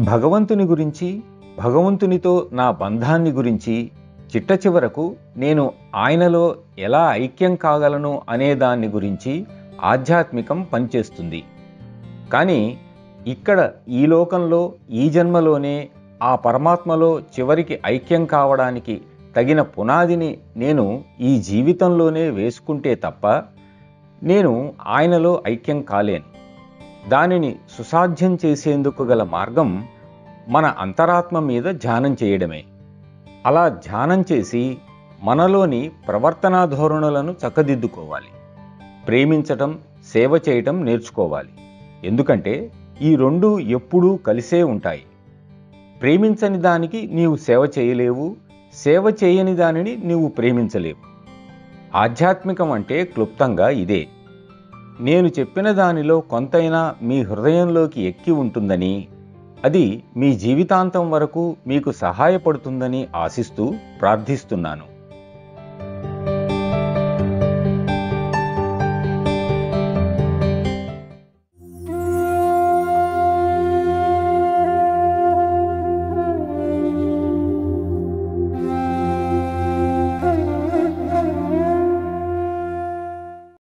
భగవంతుని గురించి, భగవంతునితో నా బంధాన్ని గురించి, చిట్టచివరకు నేను ఆయనలో ఎలా ఐక్యం కాగలను అనే దాన్ని గురించి ఆధ్యాత్మికం పనిచేస్తుంది. కానీ ఇక్కడ ఈ లోకంలో ఈ జన్మలోనే ఆ పరమాత్మలో చివరికి ఐక్యం కావడానికి తగిన పునాదిని నేను ఈ జీవితంలోనే వేసుకుంటే తప్ప నేను ఆయనలో ఐక్యం కాలేను. దానిని సుసాధ్యం చేసేందుకు గల మార్గం మన అంతరాత్మ మీద ధ్యానం చేయడమే. అలా ధ్యానం చేసి మనలోని ప్రవర్తనా ధోరణులను చక్కదిద్దుకోవాలి. ప్రేమించటం, సేవ చేయటం నేర్చుకోవాలి. ఎందుకంటే ఈ రెండూ ఎప్పుడూ కలిసే ఉంటాయి. ప్రేమించని దానికి నీవు సేవ చేయలేవు, సేవ చేయని దానిని నీవు ప్రేమించలేవు. ఆధ్యాత్మికం అంటే క్లుప్తంగా ఇదే. నేను చెప్పిన దానిలో కొంతైనా మీ హృదయంలోకి ఎక్కి ఉంటుందని, అది మీ జీవితాంతం వరకు మీకు సహాయపడుతుందని ఆశిస్తూ ప్రార్థిస్తున్నాను.